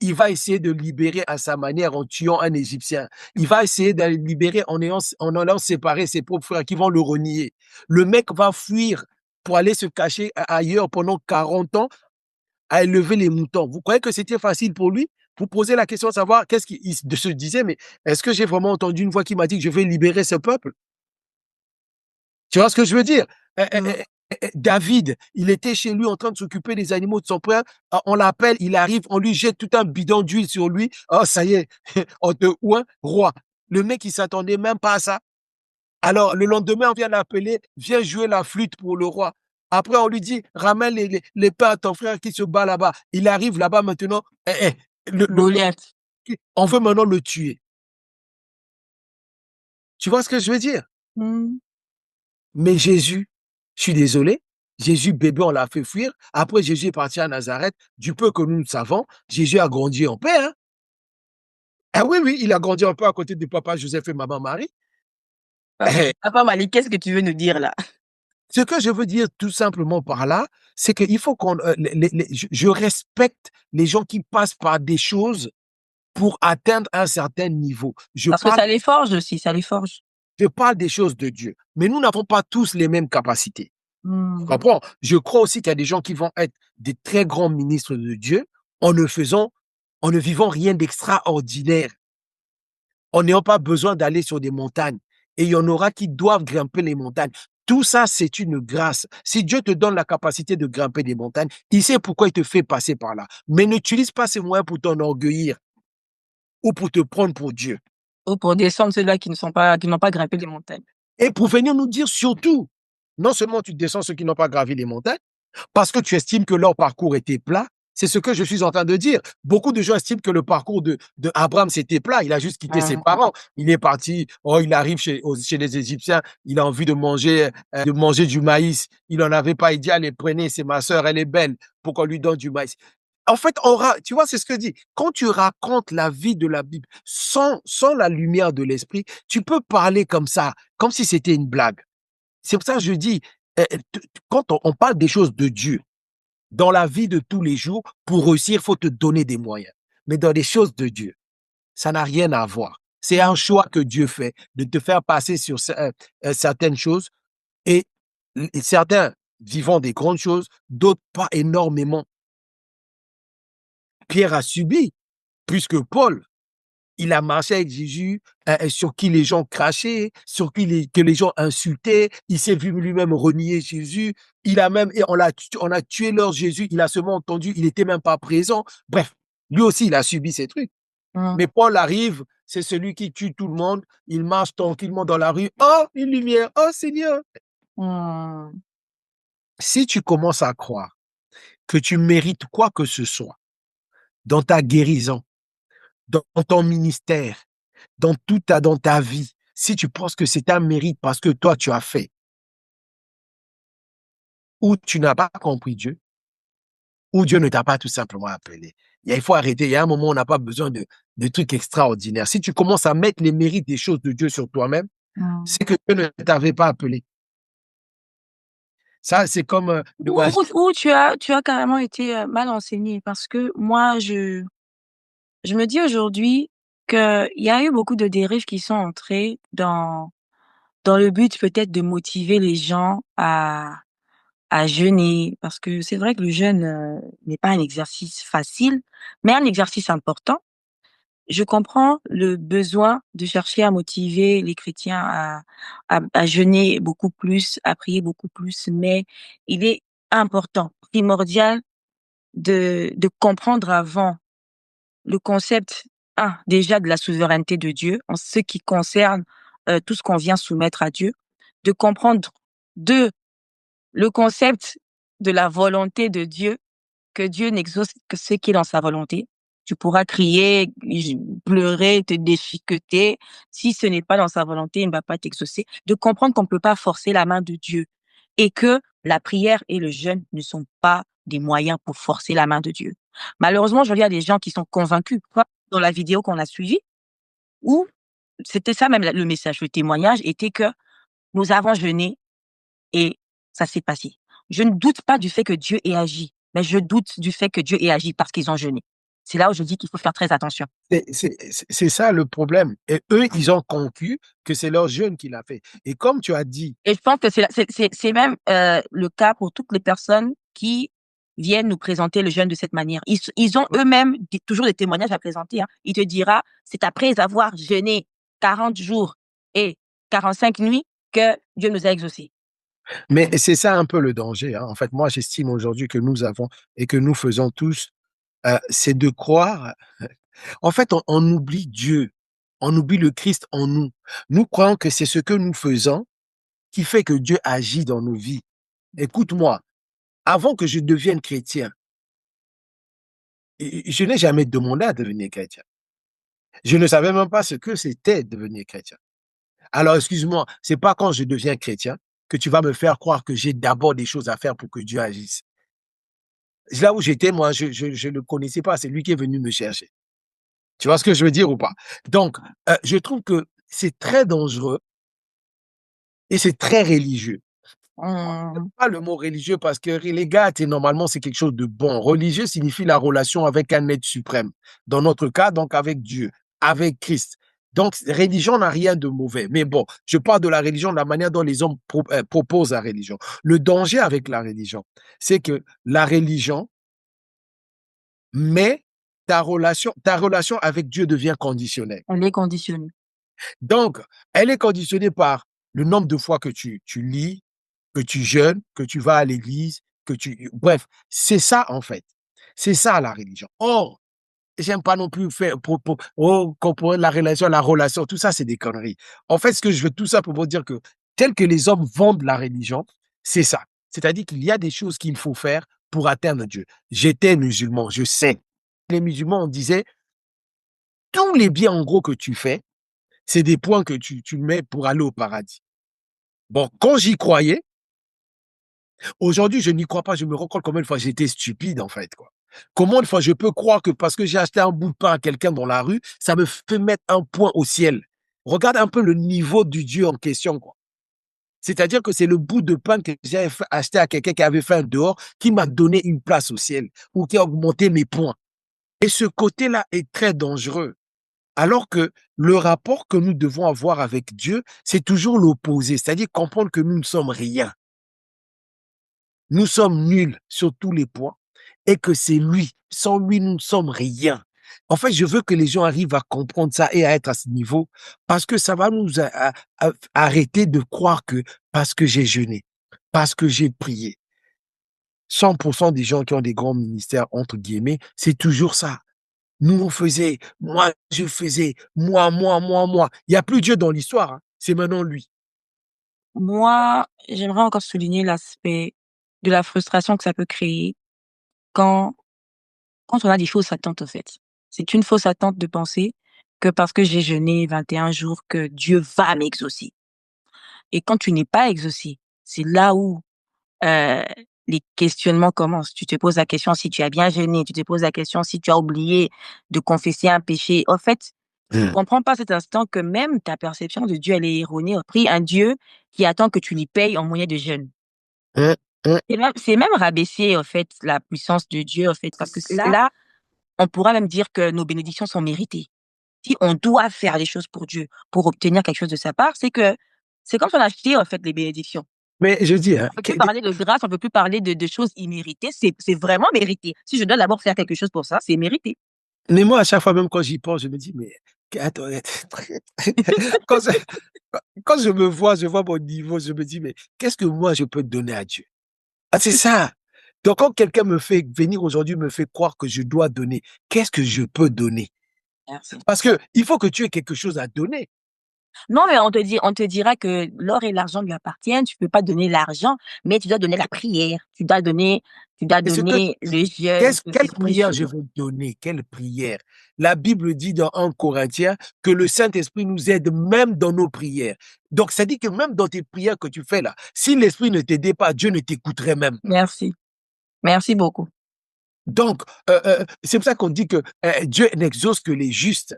il va essayer de libérer à sa manière en tuant un Égyptien. Il va essayer de le libérer en allant séparer ses propres frères qui vont le renier. Le mec va fuir pour aller se cacher ailleurs pendant 40 ans à élever les moutons. Vous croyez que c'était facile pour lui? Vous posez la question de savoir qu'est-ce qu'il se disait, mais est-ce que j'ai vraiment entendu une voix qui m'a dit que je vais libérer ce peuple? Tu vois ce que je veux dire? Mmh. David, il était chez lui en train de s'occuper des animaux de son père. On l'appelle, il arrive, on lui jette tout un bidon d'huile sur lui. Oh, ça y est, on te oint, roi. Le mec, il s'attendait même pas à ça. Alors, le lendemain, on vient l'appeler, viens jouer la flûte pour le roi. Après, on lui dit, ramène les pains à ton frère qui se bat là-bas. Il arrive là-bas maintenant. Le Goliath. on veut maintenant le tuer. Tu vois ce que je veux dire? Mmh. Mais Jésus, je suis désolé, Jésus bébé, on l'a fait fuir. Après, Jésus est parti à Nazareth. Du peu que nous savons, Jésus a grandi en paix. Hein? Ah oui, oui, il a grandi un peu à côté de papa Joseph et maman Marie. Papa Malik, qu'est-ce que tu veux nous dire là? Ce que je veux dire tout simplement par là, c'est qu'il faut qu'on... je respecte les gens qui passent par des choses pour atteindre un certain niveau. Parce que ça les forge aussi, ça les forge. Je parle des choses de Dieu. Mais nous n'avons pas tous les mêmes capacités. Tu Mmh. comprends? Je crois aussi qu'il y a des gens qui vont être des très grands ministres de Dieu en ne vivant rien d'extraordinaire, en n'ayant pas besoin d'aller sur des montagnes. Et il y en aura qui doivent grimper les montagnes. Tout ça, c'est une grâce. Si Dieu te donne la capacité de grimper des montagnes, il sait pourquoi il te fait passer par là. Mais n'utilise pas ces moyens pour t'enorgueillir ou pour te prendre pour Dieu. Ou pour descendre ceux-là qui n'ont pas grimpé les montagnes. Et pour venir nous dire surtout, non seulement tu descends ceux qui n'ont pas gravi les montagnes, parce que tu estimes que leur parcours était plat, C'est ce que je suis en train de dire. Beaucoup de gens estiment que le parcours de Abraham, c'était plat. Il a juste quitté ses parents. Il est parti, il arrive chez les Égyptiens, il a envie de manger du maïs. Il en avait pas. Il dit, allez, prenez, c'est ma sœur, elle est belle, pour qu'on lui donne du maïs. En fait, tu vois, c'est ce que dit. Quand tu racontes la vie de la Bible sans la lumière de l'esprit, tu peux parler comme ça, comme si c'était une blague. C'est pour ça que je dis, quand on parle des choses de Dieu, dans la vie de tous les jours, pour réussir, il faut te donner des moyens. Mais dans les choses de Dieu, ça n'a rien à voir. C'est un choix que Dieu fait de te faire passer sur certaines choses et certains vivant des grandes choses, d'autres pas énormément. Pierre a subi, puisque Paul, il a marché avec Jésus, sur qui les gens crachaient, que les gens insultaient. Il s'est vu lui-même renier Jésus. On a tué leur Jésus. Il a seulement entendu. Il n'était même pas présent. Bref, lui aussi, il a subi ces trucs. Mais Paul arrive, c'est celui qui tue tout le monde. Il marche tranquillement dans la rue. Oh, une lumière. Oh, Seigneur. Si tu commences à croire que tu mérites quoi que ce soit dans ta guérison, dans ton ministère, dans ta vie, si tu penses que c'est un mérite parce que toi tu as fait, ou tu n'as pas compris Dieu, ou Dieu ne t'a pas tout simplement appelé. Il faut arrêter. Il y a un moment où on n'a pas besoin de trucs extraordinaires. Si tu commences à mettre les mérites des choses de Dieu sur toi-même, c'est que Dieu ne t'avait pas appelé. Ça, c'est comme... Ou tu as carrément été mal enseigné, parce que moi, je me dis aujourd'hui qu'il y a eu beaucoup de dérives qui sont entrées dans le but peut-être de motiver les gens à jeûner, parce que c'est vrai que le jeûne n'est pas un exercice facile, mais un exercice important. Je comprends le besoin de chercher à motiver les chrétiens à jeûner beaucoup plus, à prier beaucoup plus, mais il est important, primordial de comprendre avant le concept, déjà de la souveraineté de Dieu en ce qui concerne tout ce qu'on vient soumettre à Dieu, de comprendre, 2, le concept de la volonté de Dieu, que Dieu n'exauce que ce qui est dans sa volonté. Tu pourras crier, pleurer, te déchiqueter. Si ce n'est pas dans sa volonté, il ne va pas t'exaucer. De comprendre qu'on ne peut pas forcer la main de Dieu et que la prière et le jeûne ne sont pas des moyens pour forcer la main de Dieu. Malheureusement, je vois des gens qui sont convaincus, quoi, dans la vidéo qu'on a suivie, où c'était ça même le message, le témoignage était que nous avons jeûné et ça s'est passé. Je ne doute pas du fait que Dieu ait agi, mais je doute du fait que Dieu ait agi parce qu'ils ont jeûné. C'est là où je dis qu'il faut faire très attention. C'est ça le problème. Et eux, ils ont conclu que c'est leur jeûne qui l'a fait. Et comme tu as dit... Et je pense que c'est même le cas pour toutes les personnes qui viennent nous présenter le jeûne de cette manière. Ils ont eux-mêmes toujours des témoignages à présenter. Il te dira, c'est après avoir jeûné 40 jours et 45 nuits que Dieu nous a exaucés. Mais c'est ça un peu le danger. En fait, moi, j'estime aujourd'hui que nous avons et que nous faisons tous, c'est de croire. En fait, on oublie Dieu, on oublie le Christ en nous. Nous croyons que c'est ce que nous faisons qui fait que Dieu agit dans nos vies. Écoute-moi, avant que je devienne chrétien, je n'ai jamais demandé à devenir chrétien. Je ne savais même pas ce que c'était devenir chrétien. Alors, excuse-moi, c'est pas quand je deviens chrétien que tu vas me faire croire que j'ai d'abord des choses à faire pour que Dieu agisse. Là où j'étais, moi, je ne le connaissais pas. C'est lui qui est venu me chercher. Tu vois ce que je veux dire ou pas? Donc, je trouve que c'est très dangereux et c'est très religieux. Pas le mot religieux parce que les gars, normalement, c'est quelque chose de bon. Religieux signifie la relation avec un être suprême. Dans notre cas, donc avec Dieu, avec Christ. Donc, religion n'a rien de mauvais. Mais bon, je parle de la religion, de la manière dont les hommes proposent la religion. Le danger avec la religion, c'est que la religion met ta relation avec Dieu devient conditionnelle. Elle est conditionnée. Donc, elle est conditionnée par le nombre de fois que tu lis, que tu jeûnes, que tu vas à l'église, bref, c'est ça en fait. C'est ça la religion. Or, j'aime pas non plus faire comprendre la relation, tout ça c'est des conneries. En fait, ce que je veux tout ça pour vous dire que tel que les hommes vendent la religion, c'est ça. C'est-à-dire qu'il y a des choses qu'il faut faire pour atteindre Dieu. J'étais musulman, je sais. Les musulmans, on disait, tous les biens en gros que tu fais, c'est des points que tu mets pour aller au paradis. Bon, quand j'y croyais, aujourd'hui, je n'y crois pas. Je me rends compte combien de fois j'étais stupide, en fait, quoi. Combien de fois je peux croire que parce que j'ai acheté un bout de pain à quelqu'un dans la rue, ça me fait mettre un point au ciel. Regarde un peu le niveau du Dieu en question, quoi. C'est-à-dire que c'est le bout de pain que j'ai acheté à quelqu'un qui avait fait un dehors qui m'a donné une place au ciel ou qui a augmenté mes points. Et ce côté-là est très dangereux. Alors que le rapport que nous devons avoir avec Dieu, c'est toujours l'opposé, c'est-à-dire comprendre que nous ne sommes rien. Nous sommes nuls sur tous les points et que c'est lui. Sans lui, nous ne sommes rien. En fait, je veux que les gens arrivent à comprendre ça et à être à ce niveau parce que ça va nous arrêter de croire que parce que j'ai jeûné, parce que j'ai prié. 100% des gens qui ont des grands ministères, entre guillemets, c'est toujours ça. Nous, on faisait, moi, je faisais, moi. Il n'y a plus Dieu dans l'histoire, hein. C'est maintenant lui. Moi, j'aimerais encore souligner l'aspect de la frustration que ça peut créer quand quand on a des fausses attentes, en fait. C'est une fausse attente de penser que parce que j'ai jeûné 21 jours, que Dieu va m'exaucer. Et quand tu n'es pas exaucé, c'est là où, heu, les questionnements commencent. Tu te poses la question si tu as bien jeûné, tu te poses la question si tu as oublié de confesser un péché. En fait, tu Mmh. comprends pas à cet instant que même ta perception de Dieu, elle est erronée. On prie un Dieu qui attend que tu lui payes en moyen de jeûne. Mmh. Mmh. C'est même rabaisser, en fait, la puissance de Dieu, en fait, parce que là, on pourra même dire que nos bénédictions sont méritées. Si on doit faire des choses pour Dieu, pour obtenir quelque chose de sa part, c'est comme si on achetait, en fait, les bénédictions. Mais je dis, hein, On peut plus parler de grâce, on peut plus parler de choses imméritées, c'est vraiment mérité. Si je dois d'abord faire quelque chose pour ça, c'est mérité. mais moi, à chaque fois, même quand j'y pense, je me dis, mais attends, quand je, quand je vois mon niveau, je me dis, mais qu'est-ce que moi je peux donner à Dieu? Ah, c'est ça. Donc, quand quelqu'un me fait venir aujourd'hui, me fait croire que je dois donner, qu'est-ce que je peux donner? Merci. Parce que il faut que tu aies quelque chose à donner. Non, mais on te dira que l'or et l'argent lui appartiennent, tu peux pas donner l'argent, mais tu dois donner la prière, tu dois Et ce que donner le jeûne, toutes quelle ces bonnes prière choses. je veux donner? Quelle prière? La Bible dit dans 1 Corinthiens que le Saint-Esprit nous aide même dans nos prières. Donc, ça dit que même dans tes prières que tu fais là, si l'Esprit ne t'aidait pas, Dieu ne t'écouterait même pas. Merci. Merci beaucoup. Donc, c'est pour ça qu'on dit que Dieu n'exauce que les justes.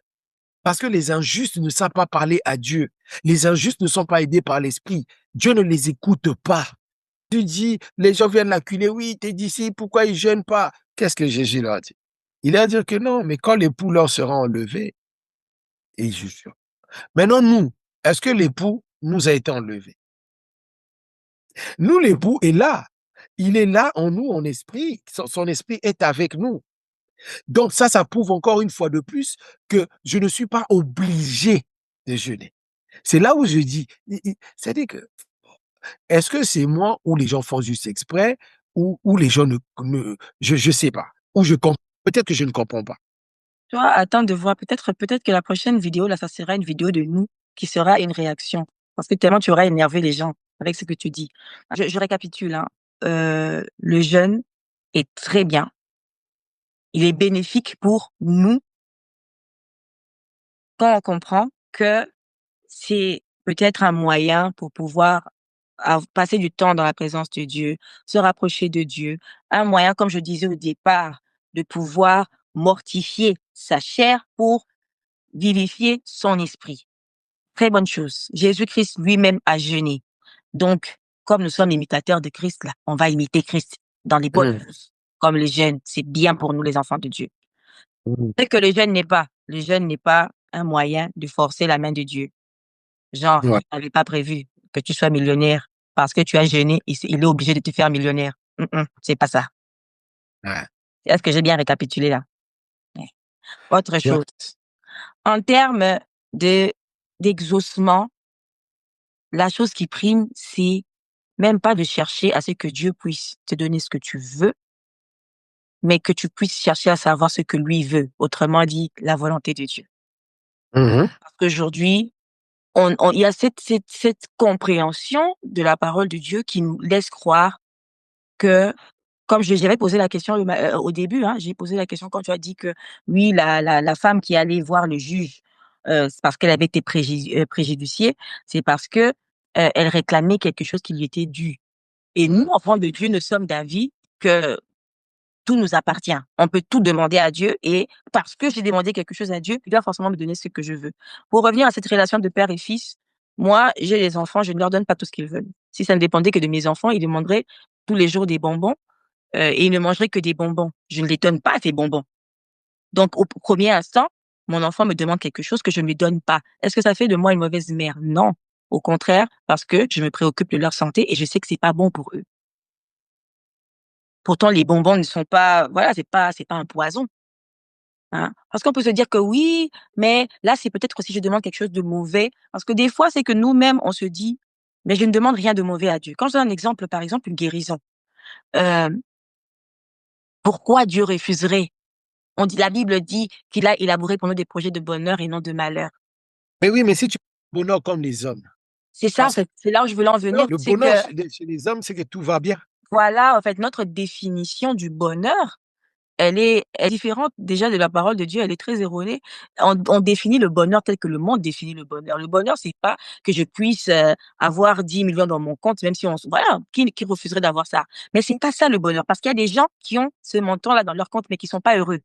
Parce que les injustes ne savent pas parler à Dieu. Les injustes ne sont pas aidés par l'Esprit. Dieu ne les écoute pas. Tu dis, les gens viennent l'acculer, oui, tes disciples, pourquoi ils jeûnent pas? Qu'est-ce que Jésus leur a dit? Il a dit que non, mais quand l'époux leur sera enlevé, et ils jugeront. Maintenant, nous, est-ce que l'époux nous a été enlevé? Nous, l'époux est là. Il est là en nous, en esprit. Son esprit est avec nous. Donc ça prouve encore une fois de plus que je ne suis pas obligé de jeûner. C'est là où je dis, c'est-à-dire que, est-ce que c'est moi ou les gens font juste exprès ou les gens je sais pas. Ou peut-être que je ne comprends pas. Tu vois, attends de voir, peut-être que la prochaine vidéo, là, ça sera une vidéo de nous qui sera une réaction. Parce que tellement tu auras énervé les gens avec ce que tu dis. Je récapitule, hein. Le jeûne est très bien. Il est bénéfique pour nous quand on comprend que c'est peut-être un moyen pour pouvoir passer du temps dans la présence de Dieu, se rapprocher de Dieu. Un moyen, comme je disais au départ, de pouvoir mortifier sa chair pour vivifier son esprit. Très bonne chose. Jésus-Christ lui-même a jeûné. Donc, comme nous sommes imitateurs de Christ, là, on va imiter Christ dans les bonnes Mmh. choses. Comme le jeûne, c'est bien pour nous, les enfants de Dieu. Mmh. C'est que le jeûne n'est pas un moyen de forcer la main de Dieu. Genre, Ouais, il n'avait pas prévu que tu sois millionnaire parce que tu as jeûné, il est obligé de te faire millionnaire. C'est pas ça. ouais. Est-ce que j'ai bien récapitulé là? Ouais. Autre Ouais. chose. En termes de d'exaucement, la chose qui prime, c'est même pas de chercher à ce que Dieu puisse te donner ce que tu veux, mais que tu puisses chercher à savoir ce que lui veut. Autrement dit, la volonté de Dieu. Mmh. Parce qu'aujourd'hui, il y a cette compréhension de la parole de Dieu qui nous laisse croire que comme j'avais posé la question au début, hein, j'ai posé la question quand tu as dit que oui, la femme qui allait voir le juge, c'est parce qu'elle avait été préjudiciée, c'est parce que, elle réclamait quelque chose qui lui était dû. Et nous, enfants de Dieu, nous sommes d'avis que tout nous appartient. On peut tout demander à Dieu et parce que j'ai demandé quelque chose à Dieu, il doit forcément me donner ce que je veux. Pour revenir à cette relation de père et fils, moi, j'ai les enfants, je ne leur donne pas tout ce qu'ils veulent. Si ça ne dépendait que de mes enfants, ils demanderaient tous les jours des bonbons, et ils ne mangeraient que des bonbons. Je ne les donne pas ces bonbons. Donc au premier instant, mon enfant me demande quelque chose que je ne lui donne pas. Est-ce que ça fait de moi une mauvaise mère? Non. Au contraire, parce que je me préoccupe de leur santé et je sais que c'est pas bon pour eux. Pourtant, les bonbons ne sont pas, voilà, c'est pas un poison, hein. Parce qu'on peut se dire que oui, mais là, c'est peut-être si je demande quelque chose de mauvais. Parce que des fois, c'est que nous-mêmes, on se dit, mais je ne demande rien de mauvais à Dieu. Quand je donne un exemple, par exemple, une guérison, euh, pourquoi Dieu refuserait? La Bible dit qu'il a élaboré pour nous des projets de bonheur et non de malheur. Mais oui, mais si tu bonheur comme les hommes, C'est ça, en parce que fait, c'est là où je veux en venir, le c'est bonheur que, chez les hommes, c'est que tout va bien. voilà, en fait, notre définition du bonheur, elle est différente déjà de la parole de Dieu, elle est très erronée. On définit le bonheur tel que le monde définit le bonheur. Le bonheur, c'est pas que je puisse, avoir 10 millions dans mon compte, même si voilà, qui refuserait d'avoir ça? Mais c'est pas ça le bonheur, parce qu'il y a des gens qui ont ce montant-là dans leur compte, mais qui sont pas heureux.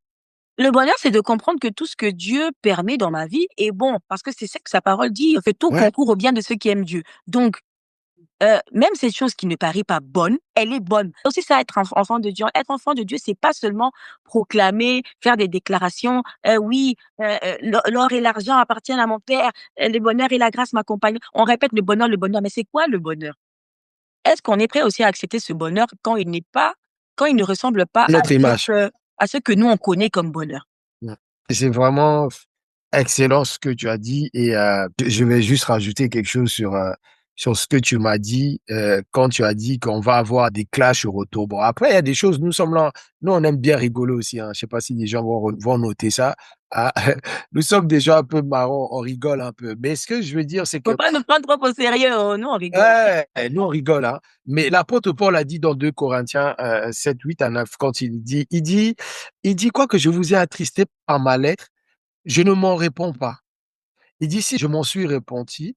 Le bonheur, c'est de comprendre que tout ce que Dieu permet dans ma vie est bon, parce que c'est ça que sa parole dit, en fait, tout Ouais. concourt au bien de ceux qui aiment Dieu. Donc, même cette chose qui ne paraît pas bonne, elle est bonne. Aussi ça, être enfant de Dieu. Être enfant de Dieu, c'est pas seulement proclamer, faire des déclarations, oui, l'or et l'argent appartiennent à mon père, le bonheur et la grâce m'accompagnent. On répète le bonheur, mais c'est quoi le bonheur? Est-ce qu'on est prêt aussi à accepter ce bonheur quand il ne ressemble pas Notre image. à ce que nous on connaît comme bonheur? Ouais. Et c'est vraiment excellent ce que tu as dit et je vais juste rajouter quelque chose sur ce que tu m'as dit quand tu as dit qu'on va avoir des clashs au retour. Bon, après, il y a des choses, nous sommes là, nous on aime bien rigoler aussi, hein. Je sais pas si les gens vont noter ça. Ah, nous sommes des gens un peu marrants, on rigole un peu. Mais ce que je veux dire, c'est que Faut pas nous prendre trop au sérieux, oh, nous on rigole. ouais, nous on rigole, hein. Mais l'apôtre Paul a dit dans 2 Corinthiens 7, 8 à 9, quand il dit quoi que je vous ai attristé par ma lettre, je ne m'en réponds pas. Il dit si je m'en suis repenti,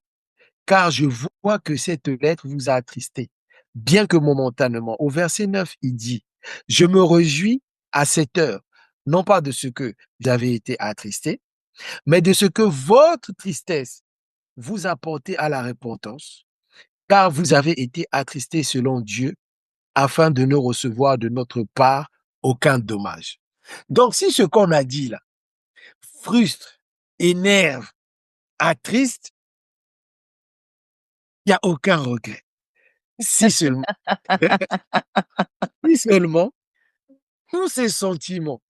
car je vois que cette lettre vous a attristé, bien que momentanément. Au verset 9, il dit, je me réjouis à cette heure, non pas de ce que j'avais été attristé, mais de ce que votre tristesse vous a porté à la repentance, car vous avez été attristés selon Dieu, afin de ne recevoir de notre part aucun dommage. Donc, si ce qu'on a dit là frustre, énerve, attriste, il n'y a aucun regret. Si seulement, si seulement, tous ces sentiments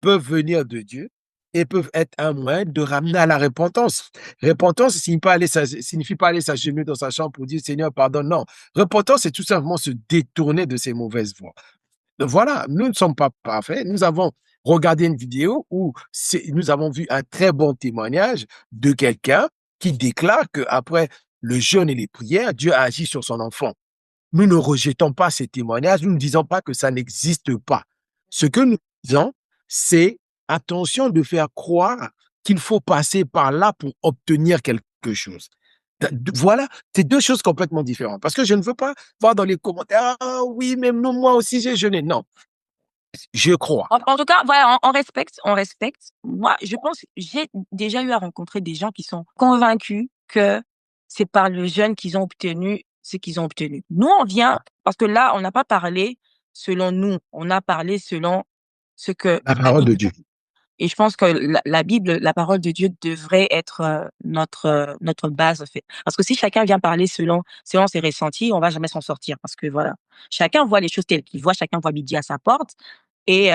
peuvent venir de Dieu et peuvent être un moyen de ramener à la repentance. Repentance signifie pas aller s'agenouiller dans sa chambre pour dire Seigneur, pardonne. Non. Repentance, c'est tout simplement se détourner de ses mauvaises voies. Voilà, nous ne sommes pas parfaits. Nous avons regardé une vidéo où nous avons vu un très bon témoignage de quelqu'un qui déclare qu'après le jeûne et les prières, Dieu a agi sur son enfant. Nous ne rejetons pas ces témoignages, nous ne disons pas que ça n'existe pas. Ce que nous disons, c'est attention de faire croire qu'il faut passer par là pour obtenir quelque chose. Voilà, c'est 2 choses complètement différentes. Parce que je ne veux pas voir dans les commentaires, ah oui, même non, moi aussi j'ai jeûné. Non, je crois. En tout cas, voilà, on respecte, on respecte. Moi, je pense, j'ai déjà eu à rencontrer des gens qui sont convaincus que c'est par le jeûne qu'ils ont obtenu ce qu'ils ont obtenu. Nous, on vient, parce que là, on n'a pas parlé selon nous, on a parlé selon ce que La la parole de Bible Dieu. dit. Et je pense que la Bible, la parole de Dieu devrait être notre base, en fait. Parce que si chacun vient parler selon ses ressentis, on va jamais s'en sortir. Parce que voilà, chacun voit les choses telles qu'il voit, chacun voit midi à sa porte. Et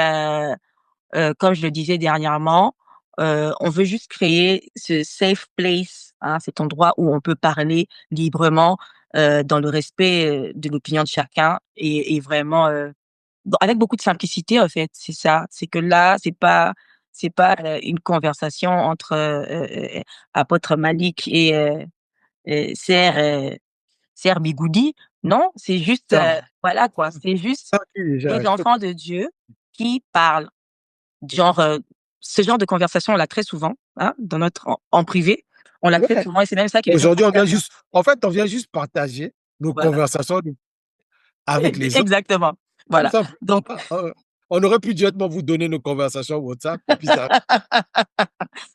comme je le disais dernièrement, on veut juste créer ce safe place, hein, cet endroit où on peut parler librement, dans le respect, de l'opinion de chacun et vraiment, avec beaucoup de simplicité, en fait, c'est ça. C'est que là, c'est pas, une conversation entre, apôtre Malik et sœur Bigoudi, Non, c'est juste, Non. voilà quoi, c'est juste Ok, des enfants de Dieu qui parlent. Genre, ce genre de conversation, on l'a très souvent, hein, dans notre en privé. On l'a très Ouais. souvent et c'est même ça qui les Aujourd'hui, encourage. on vient juste partager nos Voilà, conversations avec les autres. exactement. Tout Voilà, simplement. donc On aurait pu directement vous donner nos conversations WhatsApp et puis ça.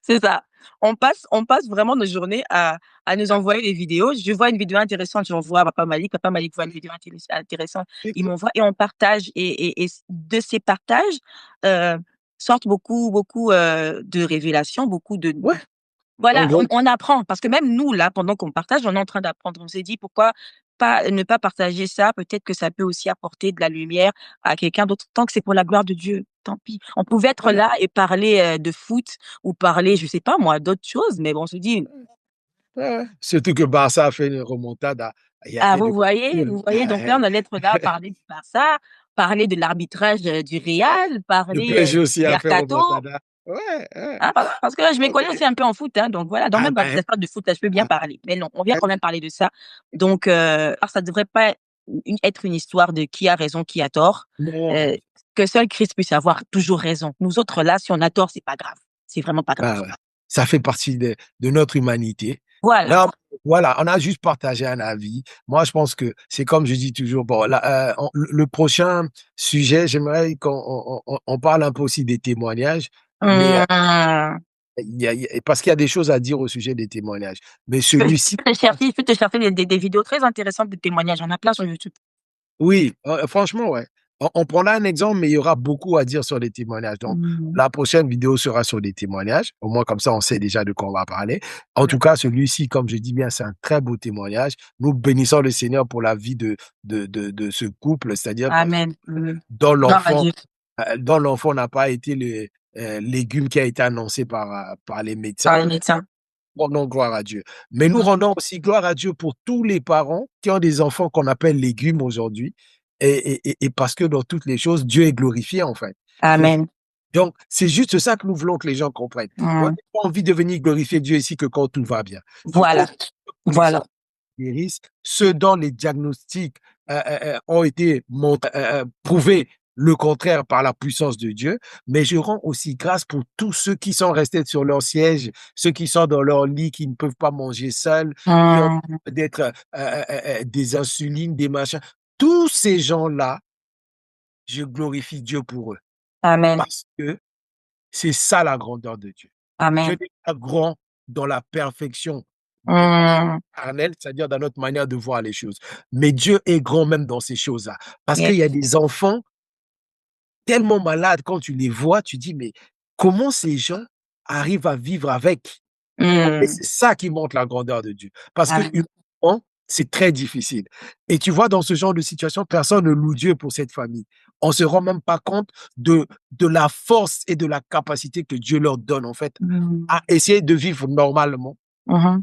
c'est ça. On passe vraiment nos journées à nous envoyer des vidéos. Je vois une vidéo intéressante, j'envoie à Papa Malik voit une vidéo intéressante, il m'envoie et on partage et de ces partages, heu, sortent beaucoup, de révélations, beaucoup de Ouais, en voilà, gros. on apprend parce que même nous là, pendant qu'on partage, on est en train d'apprendre. On s'est dit: «Pourquoi pas ne pas partager ça? Peut-être que ça peut aussi apporter de la lumière à quelqu'un d'autre, tant que c'est pour la gloire de Dieu, tant pis». On pouvait être Voilà. là et parler, de foot ou parler, je sais pas moi, d'autres choses, mais bon, on se dit: Ouais, ouais. Surtout que Barça a fait une remontada. Il «Ah, y a de quoi dire. vous voyez? Donc là, on allait être là, parler du Barça, parler de l'arbitrage, du Real, Le parler, PSG du aussi a fait mercato». remontada. Ouais, ouais. Hein, parce que je me connais aussi un peu en foot, hein, donc voilà, dans Ah même dans les ben, espaces de foot, là, je peux bien ah, parler. Mais non, on vient ah, quand même parler de ça. Donc, alors ça devrait pas être une histoire de qui a raison, qui a tort. non. Heu, que seul Christ puisse avoir toujours raison. Nous autres là, si on a tort, c'est pas grave. C'est vraiment pas grave. Bah, ouais. Ça fait partie de notre humanité. Voilà. Là, voilà, on a juste partagé un avis. Moi, je pense que c'est comme je dis toujours, bon, là, le prochain sujet, j'aimerais qu'on parle un peu aussi des témoignages, mais Mmh. parce qu'il y a des choses à dire au sujet des témoignages. Mais Je celui-ci, peux te chercher des vidéos très intéressantes de témoignages. On a plein sur YouTube. oui, franchement, ouais. On prendra un exemple, mais il y aura beaucoup à dire sur les témoignages. Donc, Mmh. la prochaine vidéo sera sur les témoignages. Au moins, comme ça, on sait déjà de quoi on va parler. En tout cas, celui-ci, comme je dis bien, c'est un très beau témoignage. Nous bénissons le Seigneur pour la vie de ce couple, c'est-à-dire que Amen. Mmh. dans Gloire à l'enfant, Dieu. n'a pas été le légume qui a été annoncé par les médecins. Par les médecins. Rendons gloire à Dieu. Mais nous Mmh. rendons aussi gloire à Dieu pour tous les parents qui ont des enfants qu'on appelle légumes aujourd'hui. Et parce que dans toutes les choses, Dieu est glorifié, en fait. C'est- Amen. Donc, c'est juste ça que nous voulons que les gens comprennent. On n'a Mmh. pas envie de venir glorifier Dieu ici que quand tout va bien. Il faut qu'on Voilà, voilà. guérisse ceux dont les diagnostics ont été prouvés le contraire par la puissance de Dieu, mais je rends aussi grâce pour tous ceux qui sont restés sur leur siège, ceux qui sont dans leur lit, qui ne peuvent pas manger seuls, qui ont Mmh. d'être des insulines, des machins. Tous ces gens-là, je glorifie Dieu pour eux, Amen. parce que c'est ça la grandeur de Dieu. Dieu Amen. n'est pas grand dans la perfection Mmh. charnelle, c'est-à-dire dans notre manière de voir les choses. Mais Dieu est grand même dans ces choses-là. Parce Yes. qu'il y a des enfants tellement malades, quand tu les vois, tu dis, mais comment ces gens arrivent à vivre avec? Et Mmh. c'est ça qui montre la grandeur de Dieu. Parce que Amen. humainement, c'est très difficile. Et tu vois, dans ce genre de situation, personne ne loue Dieu pour cette famille. On se rend même pas compte de la force et de la capacité que Dieu leur donne, en fait, Mmh. à essayer de vivre normalement. Mmh.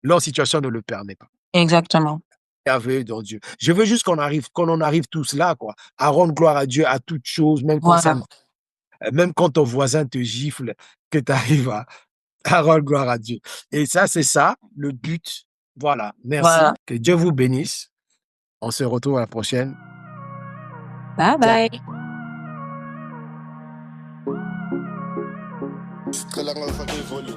Leur situation ne le permet pas. Exactement. Merveilleux dans Dieu. Je veux juste qu'on en arrive tous là, quoi, à rendre gloire à Dieu à toutes choses, Voilà, même quand ton voisin te gifle, que tu arrives à rendre gloire à Dieu. Et ça, c'est ça, le but. Voilà. Merci. voilà. Que Dieu vous bénisse. On se retrouve à la prochaine. Bye Ciao. bye. Kailangan sa volume.